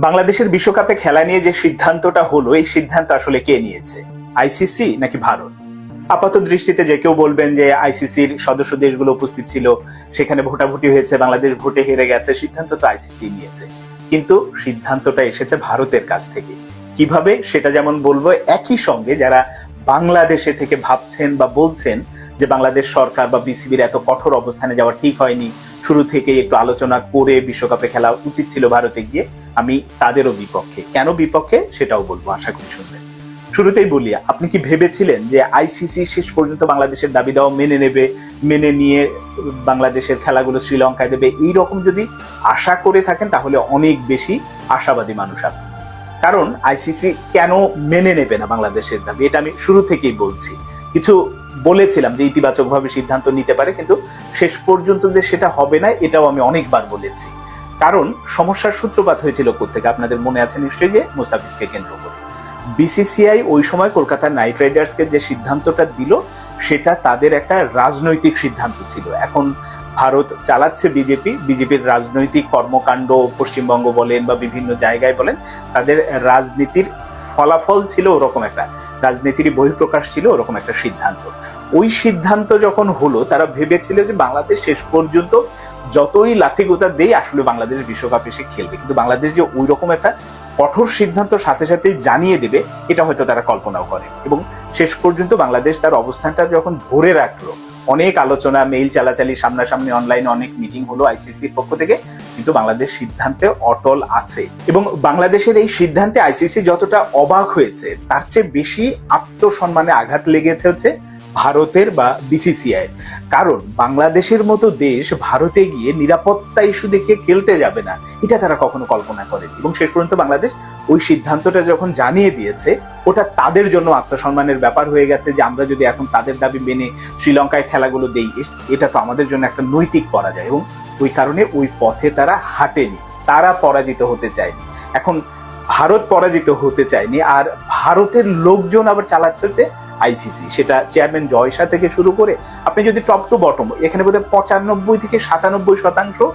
বাংলাদেশের বিশ্বকাপে খেলা নিয়ে যে সিদ্ধান্তটা হলো, এই সিদ্ধান্ত আসলে কে নিয়েছে? আইসিসি নাকি ভারত? আপাত দৃষ্টিতে যে কেউ বলবেন যে আইসিসির সদস্য দেশগুলো উপস্থিত ছিল, সেখানে ভোটাভুটি হয়েছে, বাংলাদেশ ভোটে হেরে গেছে, সিদ্ধান্ত তো আইসিসি নিয়েছে। কিন্তু সিদ্ধান্তটা এসেছে ভারতের কাছ থেকে। কিভাবে সেটা যেমন বলবো, একই সঙ্গে যারা বাংলাদেশে থেকে ভাবছেন বা বলছেন যে বাংলাদেশ সরকার বা বিসিবির এত কঠোর অবস্থানে যাওয়া ঠিক হয়নি, শুরু থেকেই একটু আলোচনা করে বিশ্বকাপে খেলা উচিত ছিল ভারতে গিয়ে, আমি তাদেরও বিপক্ষে। কেন বিপক্ষে সেটাও বলবো, আশা করি শুনবেন। শুরুতেই বলি, আপনি কি ভেবেছিলেন যে আইসিসি শেষ পর্যন্ত বাংলাদেশের দাবি দাওয়া মেনে নেবে, মেনে নিয়ে বাংলাদেশের খেলাগুলো শ্রীলঙ্কায় দেবে? এইরকম যদি আশা করে থাকেন তাহলে অনেক বেশি আশাবাদী মানুষ আপনি। কারণ আইসিসি কেন মেনে নেবে না বাংলাদেশের দাবি, এটা আমি শুরু থেকেই বলছি। কিছু বলেছিলাম যে ইতিবাচক ভাবে সিদ্ধান্ত নিতে পারে, কিন্তু শেষ পর্যন্ত যে সেটা হবে না এটাও আমি অনেকবার বলেছি। কারণ সমস্যার সূত্রপাত হয়েছিল কোত্থেকে আপনাদের মনে আছে নিশ্চয়ই, যে মুস্তাফিজকে কেন্দ্র করে বিসিসিআই ওই সময় কলকাতা নাইট রাইডার্সকে যে সিদ্ধান্তটা দিল, সেটা তাদের একটা রাজনৈতিক সিদ্ধান্ত ছিল। এখন ভারত চালাচ্ছে বিজেপির রাজনৈতিক কর্মকাণ্ড, পশ্চিমবঙ্গ বলেন বা বিভিন্ন জায়গায় বলেন, তাদের রাজনীতির ফলাফল ছিল ওরকম একটা, রাজনীতির বহিঃপ্রকাশ ছিল ওরকম একটা সিদ্ধান্ত। ওই সিদ্ধান্ত যখন হলো, তারা ভেবেছিল যে বাংলাদেশ শেষ পর্যন্ত যতই লাথিগোতা দেই আসলে বাংলাদেশ বিশ্বকাপ এসে খেলবে, কিন্তু বাংলাদেশ যে ওই রকম একটা কঠোর সিদ্ধান্ত সাথে সাথেই জানিয়ে দেবে এটা হয়তো তারা কল্পনাও করে। এবং শেষ পর্যন্ত বাংলাদেশ তার অবস্থানটা যখন ধরে রাখলো, অনেক আলোচনা, মেইল চালাচালি, সামনাসামনি অনলাইনে অনেক মিটিং হলো আইসিসির পক্ষ থেকে, কিন্তু বাংলাদেশ সিদ্ধান্তে অটল আছে। এবং বাংলাদেশের এই সিদ্ধান্তে আইসিসি যতটা অবাক হয়েছে, তার চেয়ে বেশি আত্মসম্মানে আঘাত লেগেছে হচ্ছে ভারতের বা বিসিসিআই। কারণ বাংলাদেশের মতো দেশ ভারতে গিয়ে নিরাপত্তা ইস্যু দেখিয়ে খেলতে যাবে না, এটা তারা কখনো কল্পনা করেনি। এবং শেষ পর্যন্ত বাংলাদেশ ওই সিদ্ধান্তটা যখন জানিয়ে দিয়েছে, ওটা তাদের জন্য আত্মসম্মানের ব্যাপার হয়ে গেছে যে আমরা যদি এখন তাদের দাবি মেনে শ্রীলঙ্কায় খেলাগুলো দেই, এটা তো আমাদের জন্য একটা নৈতিক পরাজয়। এবং ওই কারণে ওই পথে তারা হাঁটেনি, তারা পরাজিত হতে চায়নি। এখন ভারত পরাজিত হতে চায়নি, আর ভারতের লোকজন আবার চালাচ্ছে হচ্ছে আইসিসি। সেটা চেয়ারম্যান জয় শাহ থেকে শুরু করে আপনি যদি টপ টু বটম, এখানে বোধহয় 95 থেকে 97%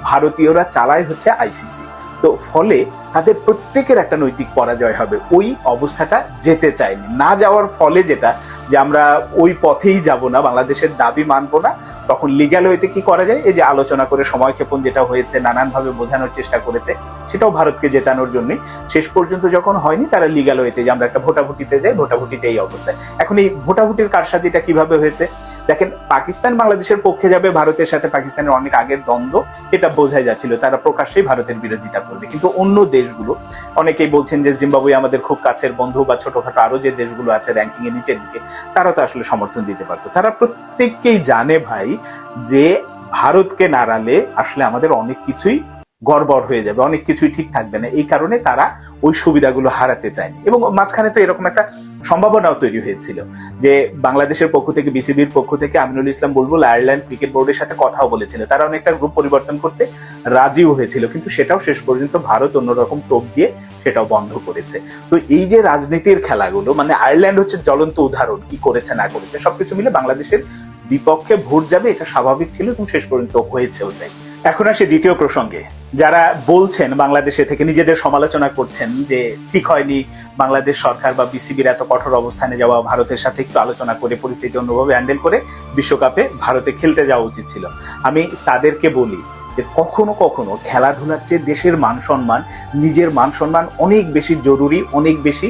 ভারতীয়রা চালায় হচ্ছে আইসিসি। তো ফলে তাদের প্রত্যেকের একটা নৈতিক পরাজয় হবে। ওই অবস্থাটা যেতে চায়নি, না যাওয়ার ফলে যেটা, যে আমরা ওই পথেই যাব না, বাংলাদেশের দাবি মানবো না, তখন লিগ্যাল ওয়েতে কি করা যায়, এই যে আলোচনা করে সময়ক্ষেপণ যেটা হয়েছে, নানানভাবে বোঝানোর চেষ্টা করেছে, সেটাও ভারতকে জেতানোর জন্যই। শেষ পর্যন্ত যখন হয়নি, তারা লিগ্যাল ওয়েতে যে আমরা একটা ভোটাভুটিতে যাই, ভোটাভুটিতে এই অবস্থায়। এখন এই ভোটাভুটির কারসাজিটা কিভাবে হয়েছে দেখেন, পাকিস্তান বাংলাদেশের পক্ষে যাবে, ভারতের সাথে পাকিস্তানের অনেক আগের দ্বন্দ্ব, এটা বোঝাই যাচ্ছিল, তারা প্রকাশ্যেই ভারতের বিরোধিতা করবে। কিন্তু অন্য দেশগুলো, অনেকেই বলছেন যে জিম্বাবুয়ে আমাদের খুব কাছের বন্ধু, বা ছোটখাটো আরো যে দেশগুলো আছে র্যাঙ্কিং এর নিচের দিকে, তারা তো আসলে সমর্থন দিতে পারতো। তারা প্রত্যেককেই জানে ভাই যে ভারতকে নাড়ালে আসলে আমাদের অনেক কিছুই গড়বড় হয়ে যাবে, অনেক কিছুই ঠিক থাকবে না। এই কারণে তারা ওই সুবিধাগুলো হারাতে চায়নি। এবং মাঝখানে তো এরকম একটা সম্ভাবনাও তৈরি হয়েছিল যে বাংলাদেশের পক্ষ থেকে, বিসিবির পক্ষ থেকে আমিনুল ইসলাম বুলবুল আয়ারল্যান্ড ক্রিকেট বোর্ডের সাথে কথাও বলেছিল, তারা অনেকটা গ্রুপ পরিবর্তন করতে রাজিও হয়েছিল, কিন্তু সেটাও শেষ পর্যন্ত ভারত অন্যরকম টোপ দিয়ে সেটাও বন্ধ করেছে। তো এই যে রাজনীতির খেলাগুলো, মানে আয়ারল্যান্ড হচ্ছে জ্বলন্ত উদাহরণ, কি করেছে না করেছে সবকিছু মিলে বাংলাদেশের বিপক্ষে ভোট যাবে, এটা স্বাভাবিক ছিল এবং শেষ পর্যন্ত হয়েছে ওটাই। এখন আসে দ্বিতীয় প্রসঙ্গে। যারা বলছেন বাংলাদেশে থেকে, নিজেদের সমালোচনা করছেন যে ঠিক হয়নি, বাংলাদেশ সরকার বা বিসিবির এত কঠোর অবস্থানে যাওয়া, ভারতের সাথে একটু আলোচনা করে পরিস্থিতি অন্যভাবে হ্যান্ডেল করে বিশ্বকাপে ভারতে খেলতে যাওয়া উচিত ছিল। আমি তাদেরকে বলি যে কখনো কখনো খেলাধুলার চেয়ে দেশের মান সম্মান, নিজের মান সম্মান অনেক বেশি জরুরি, অনেক বেশি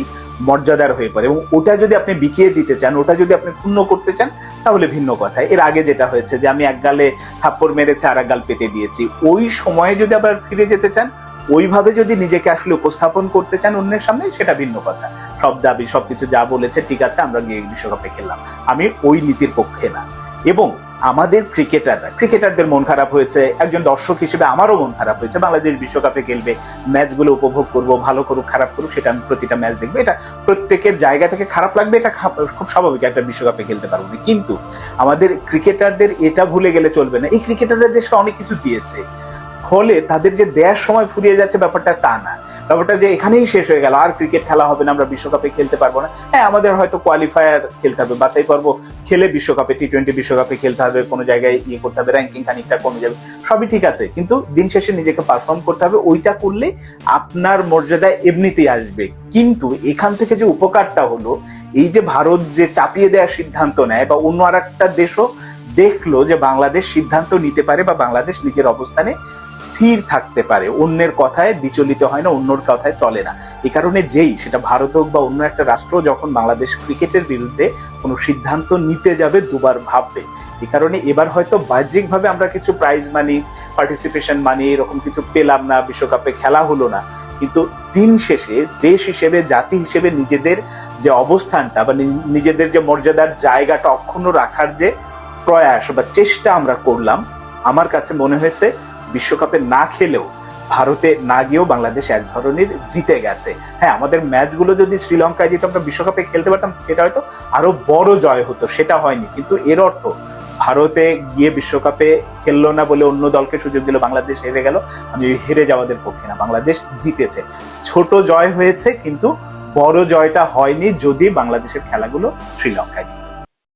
মর্যাদার হয়ে পড়ে। এবং ওটা যদি আপনি বিকিয়ে দিতে চান, ওটা যদি আপনি ক্ষুণ্ণ করতে চান, তাহলে ভিন্ন কথা। এর আগে যেটা হয়েছে যে আমি এক গালে থাপ্পড় মেরেছে আর এক গাল পেতে দিয়েছি, ওই সময়ে যদি আবার ফিরে যেতে চান, ওইভাবে যদি নিজেকে আসলে উপস্থাপন করতে চান অন্যের সামনে, সেটা ভিন্ন কথা। সব দাবি সবকিছু যা বলেছে ঠিক আছে, আমরা গিয়ে বিশ্বকাপে খেললাম, আমি ওই নীতির পক্ষে না। এবং আমাদের ক্রিকেটারদের মন খারাপ হয়েছে, একজন দর্শক হিসেবে আমারও মন খারাপ হয়েছে। বাংলাদেশ বিশ্বকাপে খেলবে, ম্যাচগুলো উপভোগ করব, ভালো করুক খারাপ করুক সেটা আমি প্রতিটা ম্যাচ দেখবো, এটা প্রত্যেকের জায়গা থেকে খারাপ লাগবে, এটা খুব স্বাভাবিক, একটা বিশ্বকাপে খেলতে পারবো না। কিন্তু আমাদের ক্রিকেটারদের এটা ভুলে গেলে চলবে না, এই ক্রিকেটারদের দেশকে অনেক কিছু দিয়েছে, ফলে তাদের যে দেওয়ার সময় ফুরিয়ে যাচ্ছে ব্যাপারটা তা না। ব্যাপারটা যে এখানেই শেষ হয়ে গেল, আর ক্রিকেট খেলা হবে না, আমরা বিশ্বকাপে খেলতে পারবো না। হ্যাঁ, আমাদের হয়তো কোয়ালিফায়ার খেলতে হবে, বাছাই পর্ব খেলে বিশ্বকাপে, টি-20 বিশ্বকাপে খেলতে হবে, কোনো জায়গায় করতে হবে, র্যাঙ্কিং খানিকটা কমে যাবে, সবই ঠিক আছে, কিন্তু দিন শেষে নিজেকে পারফর্ম করতে হবে। ওইটা করলে আপনার মর্যাদা এমনিতেই আসবে। কিন্তু এখান থেকে যে উপকারটা হলো, এই যে ভারত যে চাপিয়ে দেওয়ার সিদ্ধান্ত নেয়, বা অন্য আর একটা দেশও দেখলো যে বাংলাদেশ সিদ্ধান্ত নিতে পারে, বা বাংলাদেশ নিজের অবস্থানে স্থির থাকতে পারে, অন্যের কথায় বিচলিত হয় না, অন্যর কথায় চলে না। এই কারণে সেটা ভারত হোক বা অন্য একটা রাষ্ট্র, যখন বাংলাদেশ ক্রিকেটের বিরুদ্ধে কোনো সিদ্ধান্ত নিতে যাবে দুবার ভাববে। এই কারণে এবার হয়তো বাহ্যিকভাবে আমরা কিছু প্রাইজ মানি, পার্টিসিপেশন মানি, এরকম কিছু পেলাম না, বিশ্বকাপে খেলা হলো না, কিন্তু দিন শেষে দেশ হিসেবে, জাতি হিসেবে নিজেদের যে অবস্থানটা বা নিজেদের যে মর্যাদার জায়গাটা অক্ষুণ্ণ রাখার যে প্রয়াস বা চেষ্টা আমরা করলাম, আমার কাছে মনে হয়েছে বিশ্বকাপে না খেলেও, ভারতে না গিয়েও বাংলাদেশ এক ধরনের জিতে গেছে। হ্যাঁ, আমাদের ম্যাচগুলো যদি শ্রীলঙ্কায় যেত, আমরা বিশ্বকাপে খেলতে পারতাম, সেটা হয়তো আরো বড় জয় হতো, সেটা হয়নি। কিন্তু এর অর্থ ভারতে গিয়ে বিশ্বকাপে খেললো না বলে অন্য দলকে সুযোগ দিল, বাংলাদেশ হেরে গেল, আমি হেরে যাওয়াদের পক্ষে না, বাংলাদেশ জিতেছে। ছোট জয় হয়েছে, কিন্তু বড় জয়টা হয়নি যদি বাংলাদেশের খেলাগুলো শ্রীলঙ্কায় জিত।